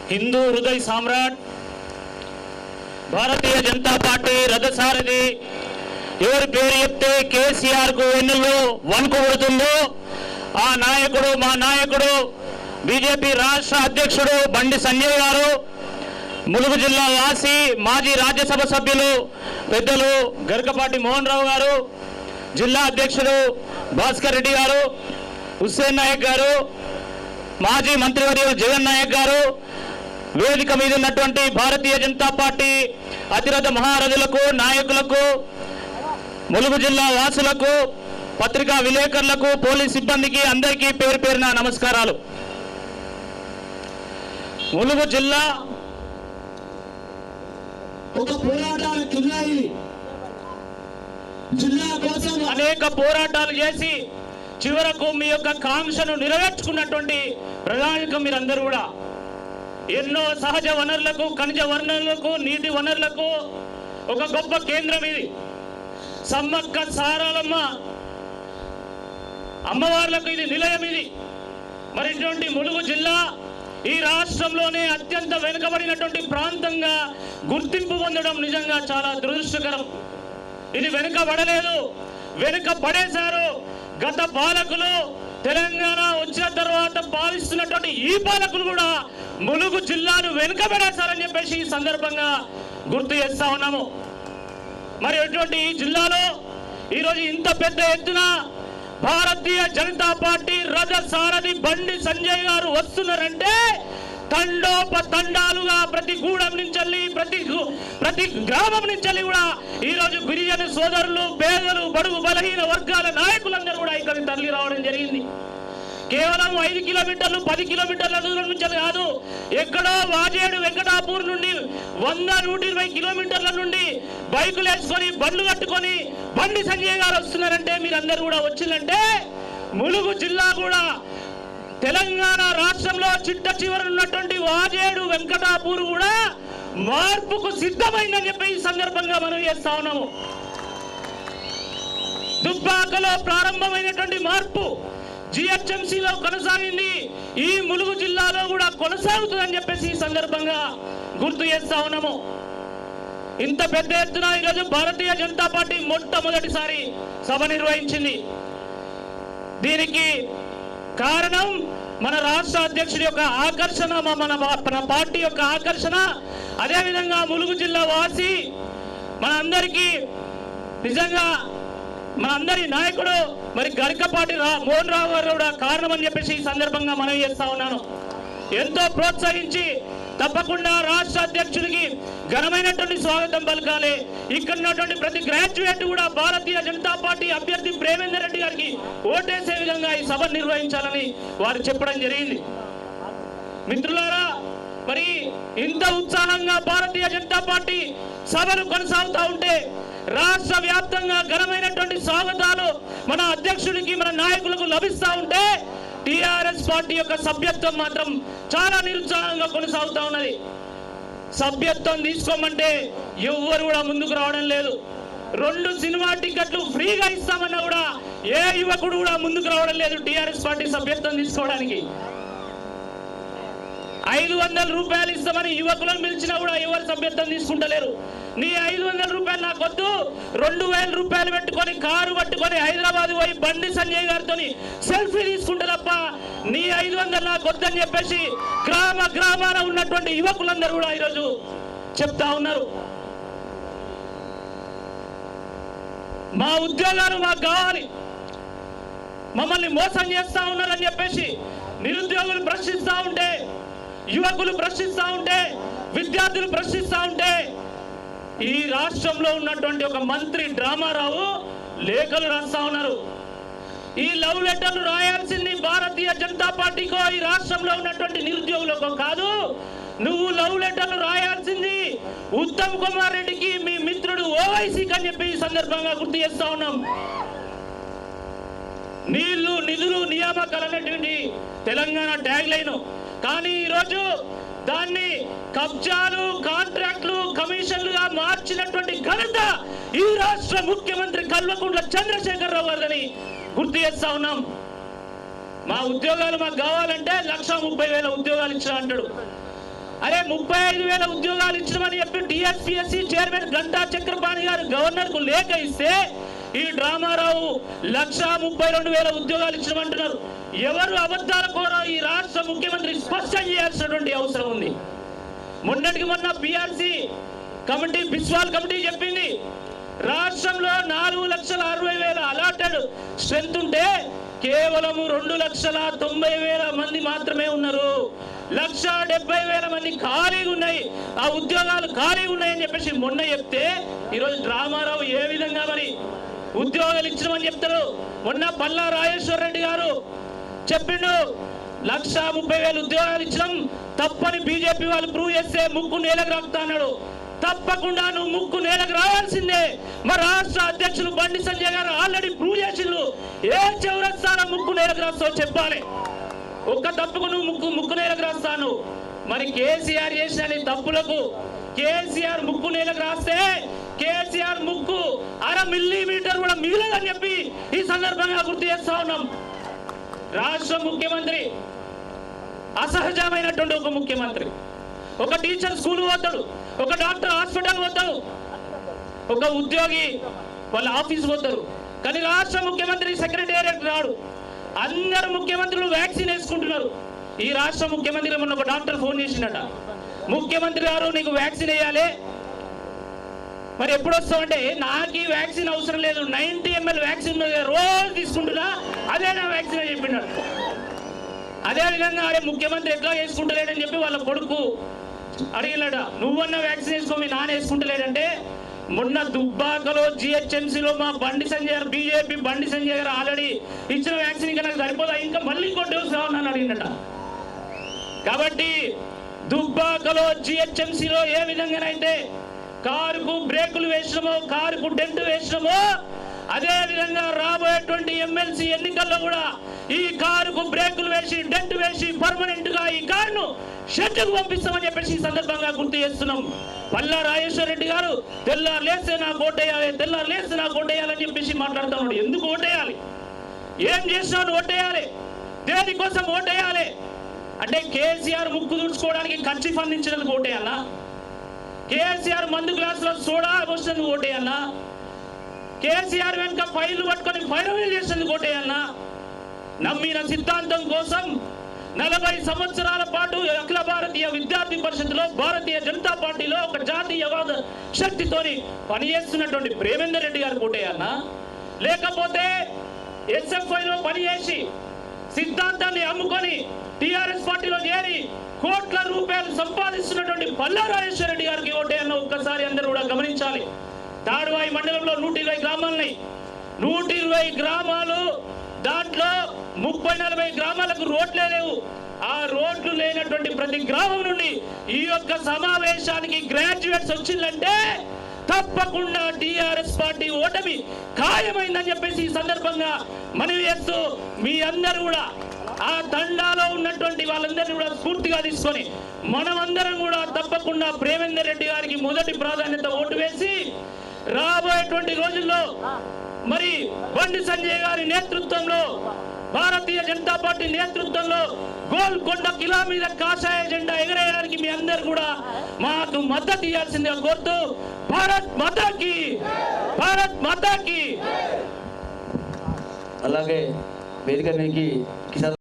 हिंदू हृदय साम्राट भारतीय जनता पार्टी रथसारथि ఎవరి పేరు చెప్తే కేసీఆర్ కు వెన్నులో వణుకు పుడుతుందో ఆ నాయకుడు మా నాయకుడు బీజేపీ రాష్ట్ర అధ్యక్షుడు బండి సంజయ్ గారు, ములుగు జిల్లా వాసి మాజీ రాజ్యసభ సభ్యులు పెద్దలు గరికపాటి మోహన్ రావు గారు, జిల్లా అధ్యక్షుడు భాస్కర్ రెడ్డి గారు, హుస్సేన్ నాయక్ గారు, మాజీ మంత్రివర్యులు జగన్ నాయక్ గారు, వేదిక మీద ఉన్నటువంటి భారతీయ జనతా పార్టీ అతిరథ మహారథులకు, నాయకులకు, ములుగు జిల్లా వాసులకు, పత్రికా విలేకరులకు, పోలీస్ సిబ్బందికి అందరికీ పేరు పేరున నమస్కారాలు. ములుగు జిల్లా ఒక పోరాటాల జిల్లా, జిల్లా కోసం అనేక పోరాటాలు చేసి చివరకు మీ యొక్క కాంక్షను నెరవేర్చుకున్నటువంటి ప్రణాళిక మీరందరూ కూడా ఎన్నో సహజ వనరులకు, ఖనిజ వనరులకు, నీటి వనరులకు ఒక గొప్ప కేంద్రం ఇది. సమ్మక్క సారాలమ్మ అమ్మవార్లకు ఇది నిలయం. ఇది మరి ఇటువంటి ములుగు జిల్లా ఈ రాష్ట్రంలోనే అత్యంత వెనుకబడినటువంటి ప్రాంతంగా గుర్తింపు పొందడం నిజంగా చాలా దురదృష్టకరం. ఇది వెనుకబడలేదు, వెనుకబడేశారు గత పాలకులు. తెలంగాణ వచ్చిన తర్వాత పాలిస్తున్నటువంటి ఈ పాలకులు కూడా ములుగు జిల్లాను వెనుకబడేశారని చెప్పేసి ఈ సందర్భంగా గుర్తు చేస్తా ఉన్నాము. మరి అటువంటి ఈ జిల్లాలో ఈరోజు ఇంత పెద్ద ఎత్తున భారతీయ జనతా పార్టీ రథ సారథి బండి సంజయ్ గారు వస్తున్నారంటే తండోపతండాలుగా ప్రతి గూడెం నుంచి ప్రతి గ్రామం నుంచి కూడా ఈరోజు గిరిజన సోదరులు, పేదలు, బడుగు బలహీన వర్గాల నాయకులందరూ కూడా ఇక్కడ తరలి రావడం జరిగింది. కేవలం 5 కిలోమీటర్లు 10 కిలోమీటర్ల దూరం నుంచి కాదు, ఎక్కడో వాజేడు వెంకటాపూర్ నుండి 100-120 కిలోమీటర్ల నుండి బైకులు వేసుకొని బండ్లు కట్టుకొని బండి సంజయ్ గారు వస్తున్నారంటే మీరందరూ కూడా వచ్చిందంటే ములుగు జిల్లా కూడా తెలంగాణ రాష్ట్రంలో చిట్ట చివరి ఉన్నటువంటి వాజేడు వెంకటాపూర్ కూడా మార్పుకు సిద్ధమైందని చెప్పి ఈ సందర్భంగా మనం చేస్తా ఉన్నాము. దుబ్బాకలో ప్రారంభమైనటువంటి మార్పు జిహెచ్ఎంసీలో కొనసాగింది, ఈ ములుగు జిల్లాలో కూడా కొనసాగుతుందని చెప్పేసి ఈ సందర్భంగా గుర్తు చేస్తా ఉన్నాము. ఇంత పెద్ద ఎత్తున ఈరోజు భారతీయ జనతా పార్టీ మొట్టమొదటిసారి సభ నిర్వహించింది. దీనికి కారణం మన రాష్ట్ర అధ్యక్షుడి యొక్క ఆకర్షణ, మన పార్టీ యొక్క ఆకర్షణ, అదేవిధంగా ములుగు జిల్లా వాసి మన అందరికీ నిజంగా మన అందరి నాయకుడు మరి గరికపాటి మోహన్ రావు గారు కూడా కారణం అని చెప్పేసి ఈ సందర్భంగా మనం చేస్తా ఉన్నాను. ఎంతో ప్రోత్సహించి తప్పకుండా రాష్ట్ర అధ్యక్షుడికి ఘనమైనటువంటి స్వాగతం పలకాలి. ఇక్కడ ఉన్నటువంటి ప్రతి గ్రాడ్యుయేట్ కూడా భారతీయ జనతా పార్టీ అభ్యర్థి ప్రేమేందర్ రెడ్డి గారికి ఓటేసే విధంగా ఈ సభ నిర్వహించాలని వారు చెప్పడం జరిగింది. మిత్రులారా, మరి ఇంత ఉత్సాహంగా భారతీయ జనతా పార్టీ సభలు కొనసాగుతూ ఉంటే రాష్ట్ర వ్యాప్తంగా ఘనమైనటువంటి స్వాగతాలు మన అధ్యక్షుడికి, మన నాయకులకు లభిస్తూ ఉంటే టిఆర్ఎస్ పార్టీ యొక్క సభ్యత్వం మాత్రం చాలా నిరుత్సాహంగా కొనసాగుతూ ఉన్నది. సభ్యత్వం తీసుకోమంటే ఎవ్వరు కూడా ముందుకు రావడం లేదు. 2 సినిమా టికెట్లు ఫ్రీగా ఇస్తామన్నా కూడా ఏ యువకుడు కూడా ముందుకు రావడం లేదు టిఆర్ఎస్ పార్టీ సభ్యత్వం తీసుకోవడానికి. 500 రూపాయలు ఇస్తామని యువకులను పిలిచినా కూడా ఎవరు సభ్యత్వం తీసుకుంటలేరు. నీ 500 రూపాయలు నాకు వద్దు, 2000 రూపాయలు పెట్టుకొని కారు పట్టుకొని హైదరాబాద్ పోయి బండి సంజయ్ గారితో సెల్ఫీ తీసుకుంటే తప్ప నీ 500 నాకు వద్దని చెప్పేసి గ్రామాన ఉన్నటువంటి యువకులందరూ కూడా ఈరోజు చెప్తా ఉన్నారు. మా ఉద్యోగాలు మాకు కావాలి, మమ్మల్ని మోసం చేస్తా ఉన్నారని చెప్పేసి నిరుద్యోగులు ప్రశ్నిస్తా ఉంటే, యువకులు ప్రశ్నిస్తా ఉంటే, విద్యార్థులు ప్రశ్నిస్తా ఉంటే ఈ రాష్ట్రంలో ఉన్నటువంటి ఒక మంత్రి డ్రామారావు లేఖలు రాస్తా ఉన్నారు. ఈ లవ్ లెటర్లు రాయాల్సింది భారతీయ జనతా పార్టీకో ఈ రాష్ట్రంలో ఉన్నటువంటి నిరుద్యోగులకో కాదు. నువ్వు లవ్ లెటర్లు రాయాల్సింది ఉత్తమ్ కుమార్ రెడ్డికి, మీ మిత్రుడు ఓవైసీకి అని చెప్పి ఈ సందర్భంగా గుర్తు చేస్తా ఉన్నాం. నీళ్లు, నిధులు, నియామకాలు అనేటువంటి తెలంగాణ ట్యాగ్ లైన్. కానీ ఈరోజు దాన్ని కబ్జాలు, కాంట్రాక్టులు, కమిషన్లుగా మార్చినటువంటి ఘనత ఈ రాష్ట్ర ముఖ్యమంత్రి కల్వకుంట్ల చంద్రశేఖరరావు గారిని గుర్తు చేస్తా ఉన్నాం. మా ఉద్యోగాలు మాకు కావాలంటే 1,30,000 ఉద్యోగాలు ఇచ్చా అంటాడు. అరే 35,000 ఉద్యోగాలు ఇచ్చినామని చెప్పి టీఎస్పీఎస్సీ చైర్మన్ గంటా చక్రపాణి గారు గవర్నర్ కు లేఖ ఇస్తే ఈ డ్రామారావు 132,000 ఉద్యోగాలు ఇచ్చినామంటున్నారు. ఎవరు అబద్ధాల కోరో ఈ రాష్ట్ర ముఖ్యమంత్రి స్పష్టం చేయాల్సినటువంటి అవసరం ఉంది. మొన్నటికి మొన్న పిఆర్సీ కమిటీ బిస్వాల్ కమిటీ చెప్పింది రాష్ట్రంలో 4,60,000 అలాటెడ్ స్ట్రెంత్ ఉంటే కేవలం 2,90,000 మంది మాత్రమే ఉన్నారు. 1,70,000 మంది ఖాళీగా ఉన్నాయి, ఆ ఉద్యోగాలు ఖాళీగా ఉన్నాయని చెప్పేసి మొన్న చెప్తే ఈరోజు డ్రామారావు ఏ విధంగా మరి ఉద్యోగాలు ఇచ్చినామని చెప్తారు. మొన్న పల్లా రాజేశ్వర రెడ్డి గారు చెప్పిండు 1,30,000 ఉద్యోగాలు ఇచ్చినాం తప్పని బీజేపీ వాళ్ళు ప్రూవ్ చేస్తే ముక్కు నేలకు రాకుతా అన్నాడు. తప్పకుండా నువ్వు ముక్కు నేలకు రావాల్సిందే. మరి రాష్ట్ర అధ్యక్షులు బండి సంజయ్ గారు ఆల్రెడీ ప్రూవ్ చేసిండ్రు. ఏ చౌరస్తాన ముక్కు నేలకు రాస్తావు చెప్పాలి. ఒక్క తప్పుకు నువ్వు ముక్కు నేలకు రాస్తాను. మరి కేసీఆర్ చేసిన తప్పులకు కేసీఆర్ ముక్కు నేలకు రాస్తే కేసీఆర్ ముక్కు 1/2 మిల్లీమీటర్ కూడా మిగిలదని చెప్పి ఈ సందర్భంగా గుర్తు చేస్తా ఉన్నాం. రాష్ట్ర ముఖ్యమంత్రి అసహజమైనటువంటి ఒక ముఖ్యమంత్రి. ఒక టీచర్ స్కూల్ పోతాడు, ఒక డాక్టర్ హాస్పిటల్ పోతాడు, ఒక ఉద్యోగి వాళ్ళ ఆఫీస్ పోతారు. కానీ రాష్ట్ర ముఖ్యమంత్రి సెక్రటేరియట్ రాడు. అందరు ముఖ్యమంత్రులు వ్యాక్సిన్ వేసుకుంటున్నారు. ఈ రాష్ట్ర ముఖ్యమంత్రి మొన్న ఒక డాక్టర్ ఫోన్ చేసిండట, ముఖ్యమంత్రి గారు నీకు వ్యాక్సిన్ వేయాలి, మరి ఎప్పుడు వస్తామంటే నాకు ఈ వ్యాక్సిన్ అవసరం లేదు, 90 ml వ్యాక్సిన్ రోజు తీసుకుంటున్నా, అదే నా వ్యాక్సిన్ అని చెప్పినాడు. అదేవిధంగా అరే ముఖ్యమంత్రి ఎట్లా వేసుకుంటలేడని చెప్పి వాళ్ళ కొడుకు అడిగినాడ, నువ్వన్నా వ్యాక్సిన్ వేసుకో మీ నాన్న వేసుకుంటలేడంటే మొన్న దుబ్బాకలో జిహెచ్ఎంసీలో మా బండి సంజయ్ గారు బీజేపీ బండి సంజయ్ గారు ఆల్రెడీ ఇచ్చిన వ్యాక్సిన్ ఇంకా నాకు సరిపోదా, ఇంకా మళ్ళీ ఇంకో డోస్ కావాలని అడిగినట. కాబట్టి దుబ్బాకలో జిహెచ్ఎంసీలో ఏ విధంగానైతే కారుకు బ్రేకులు వేసినామో కారుకు డెంట్ వేసినామో అదే విధంగా రాబోయేటువంటి ఎమ్మెల్సీ ఎన్నికల్లో కూడా ఈ కారుకు బ్రేకులు వేసి డెంట్ వేసి పర్మనెంట్ గా ఈ కారును షెడ్కు పంపిస్తామని చెప్పేసి ఈ సందర్భంగా గుర్తు చేస్తున్నాం. పల్లా రాజేశ్వర రెడ్డి గారు తెల్లారు లేస్తే నాకు ఓటేయాలి, తెల్లారు లేస్తే నాకు ఓటేయాలని చెప్పేసి మాట్లాడుతున్నాడు. ఎందుకు ఓటేయాలి, ఏం చేసినాడు ఓటేయాలి, దేనికోసం ఓటేయాలి అంటే కేసీఆర్ ముక్కు తుడుచుకోవడానికి కర్చీఫ్ అందించినందుకు ఓటేయాలా, కేసీఆర్ మందు గ్లాసులో సోడా పోసినందుకు ఓటేయాలా, కేసీఆర్ వెనుక ఫైళ్లు పట్టుకొని ఫైనల్ చేసేందుకు ఓటేయాలా, నమ్మిన సిద్ధాంతం కోసం 40 సంవత్సరాల పాటు అఖిల భారతీయ విద్యార్థి పరిషత్తులో భారతీయ జనతా పార్టీలో ఒక జాతీయవాద శక్తితోని పనిచేస్తున్నటువంటి ప్రేమేందర్ రెడ్డి గారు ఓటేయాలా, లేకపోతే ఎస్ఎఫ్ఐలో పనిచేసి సిద్ధాంతాన్ని అమ్ముకొని టీఆర్ఎస్ పార్టీలో చేరి కోట్ల రూపాయలు సంపాదిస్తున్నటువంటి పల్లా రాజేశ్వర రెడ్డి గారికి ఓటేయాలని ఒక్కసారి అందరూ కూడా గమనించాలి. తాడువాయి మండలంలో 120 గ్రామాలని 120 గ్రామాలు, దాంట్లో 30-40 గ్రామాలకు రోడ్లే లేవు. ఆ రోడ్లు లేనటువంటి ప్రతి గ్రామం నుండి ఈ యొక్క సమావేశానికి గ్రాడ్యుయేట్స్ వచ్చిందంటే తప్పకుండా టీఆర్ఎస్ పార్టీ ఓటమి ఖాయమైందని చెప్పేసి ఈ సందర్భంగా మనవి చేస్తూ మీ అందరూ కూడా ఆ తండాలో ఉన్నటువంటి వాళ్ళందరినీ కూడా స్ఫూర్తిగా తీసుకొని మనమందరం కూడా తప్పకుండా ప్రేమేందర్ రెడ్డి గారికి మొదటి ప్రాధాన్యత ఓటు వేసి రాబోయేటువంటి రోజుల్లో మరి బండి సంజయ్ గారి నేతృత్వంలో భారతీయ జనతా పార్టీ నేతృత్వంలో గోల్కొండ కిలా మీద కాషాయ జెండా ఎగరేయడానికి మీ అందరు కూడా మాకు మద్దతు ఇవ్వాల్సిందిగా కోరుతూ భారత్ మాతాకి, భారత్ మాతాకి. అలాగే వేదిక మీదకి